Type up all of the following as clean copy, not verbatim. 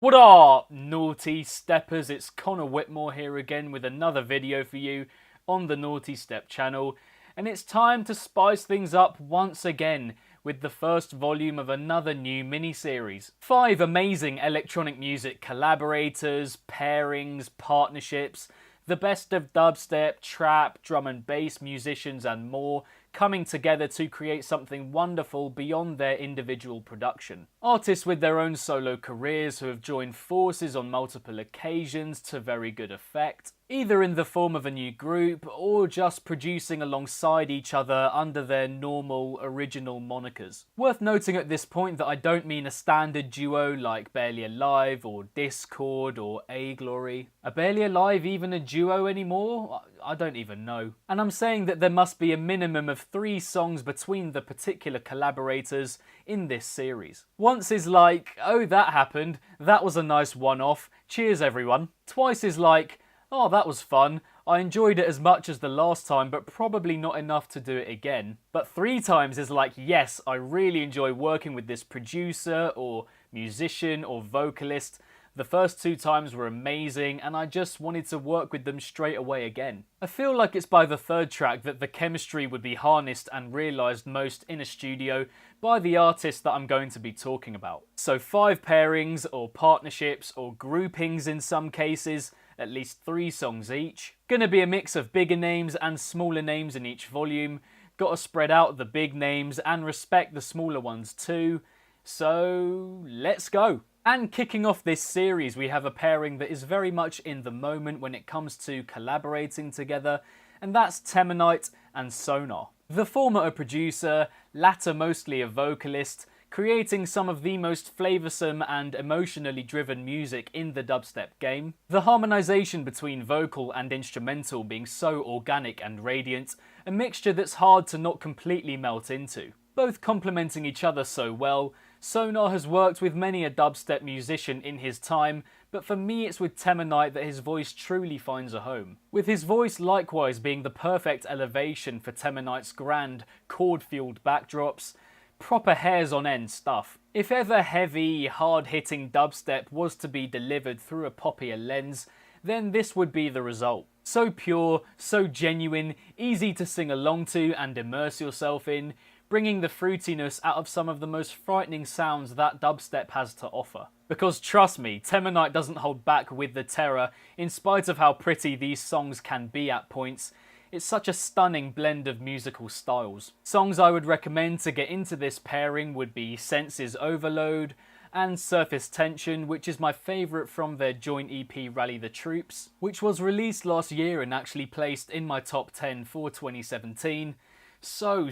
What up, naughty steppers? It's Connor Whitmore here again with another video for you on the Nawtystep channel, and it's time to spice things up once again with the first volume of another new mini-series. 5 amazing electronic music collaborators, pairings, partnerships, the best of dubstep, trap, drum and bass musicians and more coming together to create something wonderful beyond their individual production. Artists with their own solo careers who have joined forces on multiple occasions to very good effect, either in the form of a new group or just producing alongside each other under their normal original monikers. Worth noting at this point that I don't mean a standard duo like Barely Alive or Discord or A-Glory. Are Barely Alive even a duo anymore? I don't even know. And I'm saying that there must be a minimum of 3 songs between the particular collaborators in this series. Once is like, oh that happened, that was a nice one-off, cheers everyone. Twice is like, oh that was fun, I enjoyed it as much as the last time but probably not enough to do it again. But 3 times is like, yes, I really enjoy working with this producer or musician or vocalist. The first 2 times were amazing and I just wanted to work with them straight away again. I feel like it's by the 3rd track that the chemistry would be harnessed and realised most in a studio by the artist that I'm going to be talking about. So 5 pairings or partnerships or groupings in some cases, at least 3 songs each. Gonna be a mix of bigger names and smaller names in each volume. Gotta spread out the big names and respect the smaller ones too. So let's go. And kicking off this series, we have a pairing that is very much in the moment when it comes to collaborating together, and that's Teminite and Sona. The former a producer, latter mostly a vocalist, creating some of the most flavoursome and emotionally driven music in the dubstep game. The harmonisation between vocal and instrumental being so organic and radiant, a mixture that's hard to not completely melt into. Both complementing each other so well, Sona has worked with many a dubstep musician in his time, but for me it's with Teminite that his voice truly finds a home. With his voice likewise being the perfect elevation for Teminite's grand, chord-fueled backdrops, proper hairs on end stuff. If ever heavy, hard-hitting dubstep was to be delivered through a poppier lens, then this would be the result. So pure, so genuine, easy to sing along to and immerse yourself in, bringing the fruitiness out of some of the most frightening sounds that dubstep has to offer. Because trust me, Teminite doesn't hold back with the terror, in spite of how pretty these songs can be at points. It's such a stunning blend of musical styles. Songs I would recommend to get into this pairing would be Senses Overload and Surface Tension, which is my favourite from their joint EP Rally the Troops, which was released last year and actually placed in my top 10 for 2017. So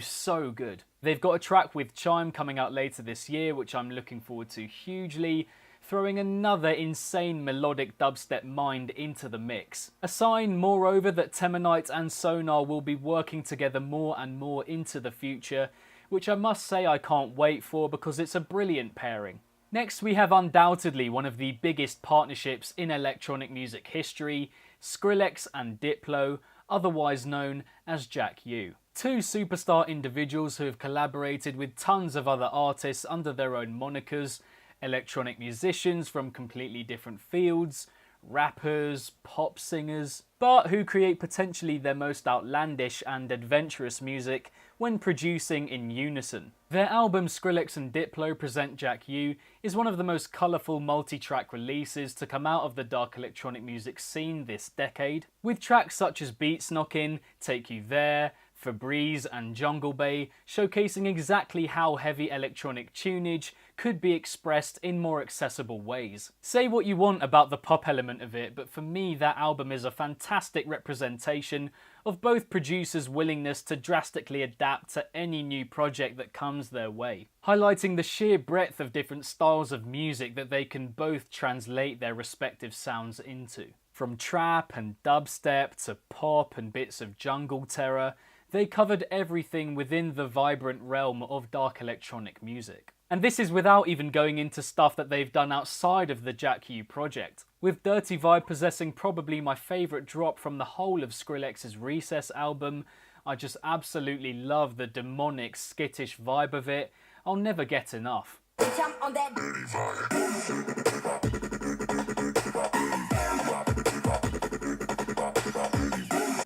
good. They've got a track with Chime coming out later this year, which I'm looking forward to hugely, throwing another insane melodic dubstep mind into the mix. A sign, moreover, that Teminite and Sona will be working together more and more into the future, which I must say I can't wait for because it's a brilliant pairing. Next we have undoubtedly one of the biggest partnerships in electronic music history, Skrillex and Diplo, otherwise known as Jack U. 2 superstar individuals who have collaborated with tons of other artists under their own monikers, electronic musicians from completely different fields, rappers, pop singers, but who create potentially their most outlandish and adventurous music when producing in unison. Their album Skrillex and Diplo Present Jack U is one of the most colourful multi-track releases to come out of the dark electronic music scene this decade, with tracks such as Beats Knockin', Take You There, Febreze and Jungle Bay showcasing exactly how heavy electronic tunage could be expressed in more accessible ways. Say what you want about the pop element of it, but for me that album is a fantastic representation of both producers' willingness to drastically adapt to any new project that comes their way, highlighting the sheer breadth of different styles of music that they can both translate their respective sounds into. From trap and dubstep to pop and bits of jungle terror, they covered everything within the vibrant realm of dark electronic music. And this is without even going into stuff that they've done outside of the Jack U project, with Dirty Vibe possessing probably my favourite drop from the whole of Skrillex's Recess album. I just absolutely love the demonic, skittish vibe of it. I'll never get enough. Jump on that dirty vibe.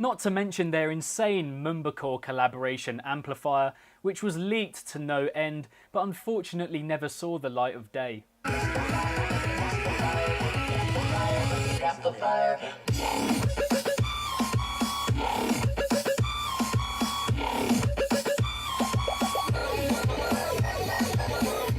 Not to mention their insane Mumblecore collaboration amplifier, which was leaked to no end, but unfortunately never saw the light of day.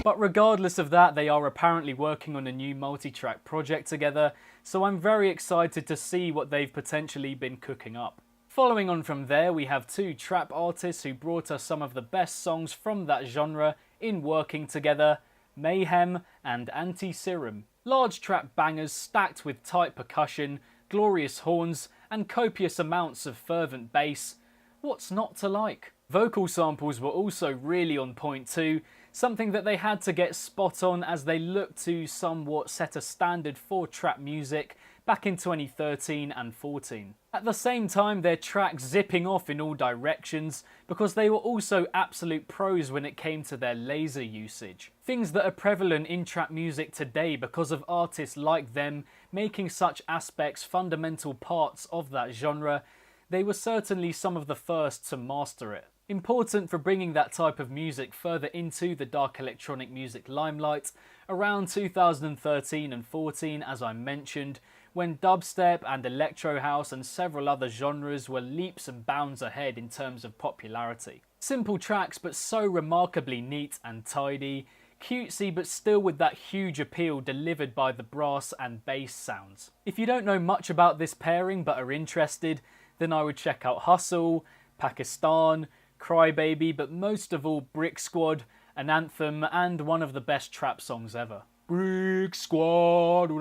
But regardless of that, they are apparently working on a new multi-track project together, so I'm very excited to see what they've potentially been cooking up. Following on from there, we have two trap artists who brought us some of the best songs from that genre in working together, Mayhem and Antiserum. Large trap bangers stacked with tight percussion, glorious horns, and copious amounts of fervent bass. What's not to like? Vocal samples were also really on point too, something that they had to get spot on as they looked to somewhat set a standard for trap music back in 2013 and 14. At the same time, their tracks zipping off in all directions because they were also absolute pros when it came to their laser usage. Things that are prevalent in trap music today because of artists like them making such aspects fundamental parts of that genre. They were certainly some of the first to master it. Important for bringing that type of music further into the dark electronic music limelight around 2013 and 14, as I mentioned, when dubstep and electro house and several other genres were leaps and bounds ahead in terms of popularity. Simple tracks but so remarkably neat and tidy, cutesy but still with that huge appeal delivered by the brass and bass sounds. If you don't know much about this pairing but are interested, then I would check out Hustle, Pakistan, Crybaby, but most of all Brick Squad, an anthem and one of the best trap songs ever. Brick Squad.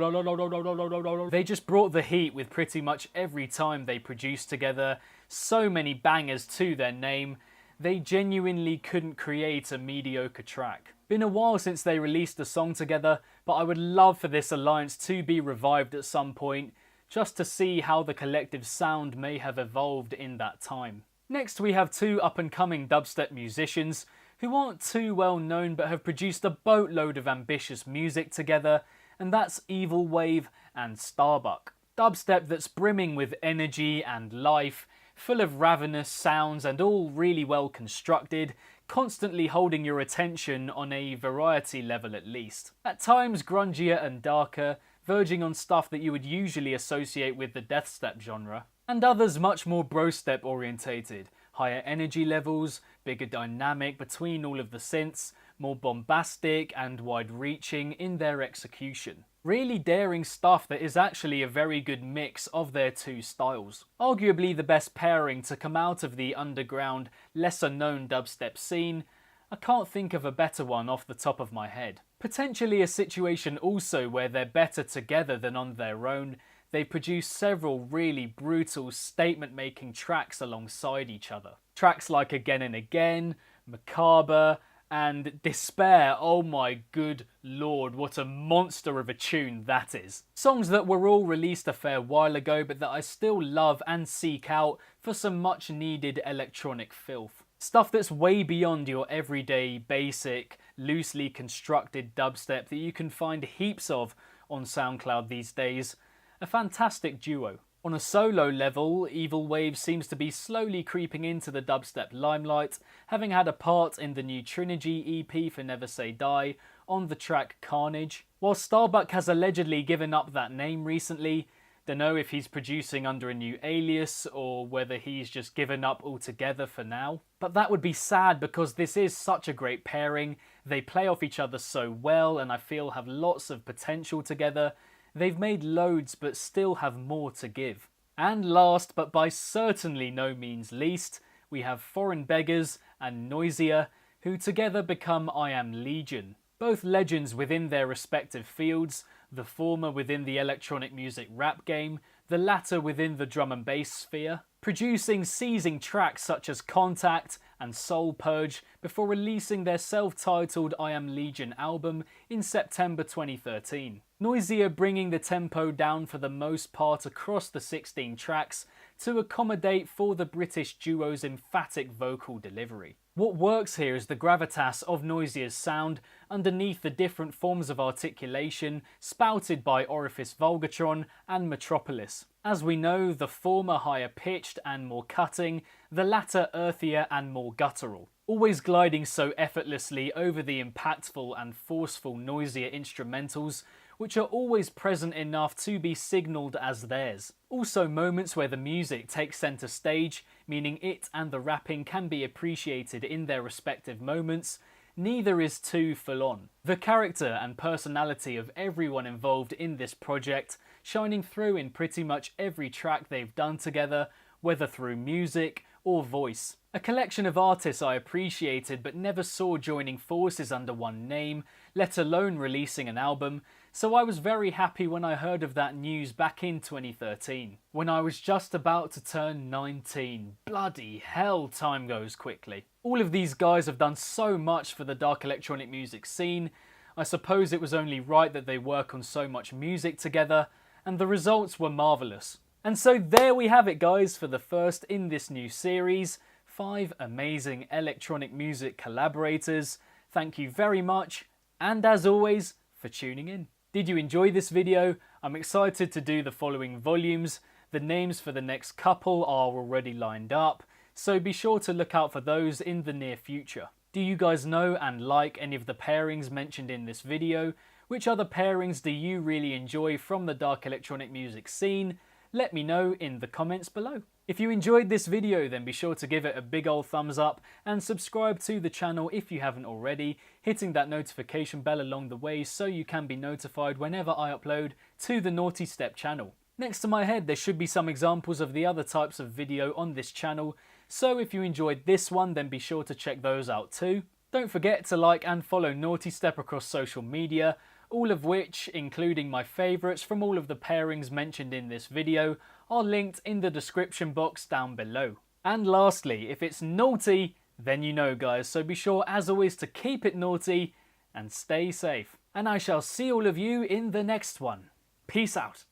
They just brought the heat with pretty much every time they produced together. So many bangers to their name. They genuinely couldn't create a mediocre track. Been a while since they released a song together, but I would love for this alliance to be revived at some point, just to see how the collective sound may have evolved in that time. Next we have two up-and-coming dubstep musicians who aren't too well known but have produced a boatload of ambitious music together, and that's Evilwave and Starbuck. Dubstep that's brimming with energy and life, full of ravenous sounds and all really well constructed, constantly holding your attention on a variety level at least. At times grungier and darker, verging on stuff that you would usually associate with the deathstep genre, and others much more brostep orientated, higher energy levels, bigger dynamic between all of the synths, more bombastic and wide-reaching in their execution. Really daring stuff that is actually a very good mix of their two styles. Arguably the best pairing to come out of the underground, lesser-known dubstep scene. I can't think of a better one off the top of my head. Potentially a situation also where they're better together than on their own. They produce several really brutal statement-making tracks alongside each other. Tracks like Again and Again, Macabre, and Despair. Oh my good lord, what a monster of a tune that is. Songs that were all released a fair while ago, but that I still love and seek out for some much needed electronic filth. Stuff that's way beyond your everyday, basic, loosely constructed dubstep that you can find heaps of on SoundCloud these days. A fantastic duo. On a solo level, Evilwave seems to be slowly creeping into the dubstep limelight, having had a part in the new Trilogy EP for Never Say Die on the track Carnage. While Starbuck has allegedly given up that name recently, don't know if he's producing under a new alias or whether he's just given up altogether for now. But that would be sad because this is such a great pairing, they play off each other so well and I feel have lots of potential together. They've made loads but still have more to give. And last, but by certainly no means least, we have Foreign Beggars and Noisia, who together become I Am Legion. Both legends within their respective fields, the former within the electronic music rap game, the latter within the drum and bass sphere, producing seizing tracks such as Contact and Soul Purge before releasing their self-titled I Am Legion album in September 2013. Noisia bringing the tempo down for the most part across the 16 tracks to accommodate for the British duo's emphatic vocal delivery. What works here is the gravitas of Noisia's sound underneath the different forms of articulation spouted by Orifice Vulgatron and Metropolis. As we know, the former higher pitched and more cutting, the latter earthier and more guttural. Always gliding so effortlessly over the impactful and forceful Noisia instrumentals, which are always present enough to be signalled as theirs. Also moments where the music takes centre stage, meaning it and the rapping can be appreciated in their respective moments. Neither is too full on. The character and personality of everyone involved in this project shining through in pretty much every track they've done together, whether through music or voice. A collection of artists I appreciated but never saw joining forces under one name, let alone releasing an album, so I was very happy when I heard of that news back in 2013, when I was just about to turn 19. Bloody hell, time goes quickly. All of these guys have done so much for the dark electronic music scene. I suppose it was only right that they work on so much music together, and the results were marvellous. And so there we have it, guys, for the first in this new series. 5 amazing electronic music collaborators. Thank you very much, and as always, for tuning in. Did you enjoy this video? I'm excited to do the following volumes. The names for the next couple are already lined up, so be sure to look out for those in the near future. Do you guys know and like any of the pairings mentioned in this video? Which other pairings do you really enjoy from the dark electronic music scene? Let me know in the comments below. If you enjoyed this video, then be sure to give it a big old thumbs up and subscribe to the channel if you haven't already, hitting that notification bell along the way so you can be notified whenever I upload to the Nawtystep channel. Next to my head there should be some examples of the other types of video on this channel, so if you enjoyed this one then be sure to check those out too. Don't forget to like and follow Nawtystep across social media, all of which, including my favourites from all of the pairings mentioned in this video, are linked in the description box down below. And lastly, if it's naughty, then you know guys, so be sure as always to keep it naughty and stay safe. And I shall see all of you in the next one. Peace out.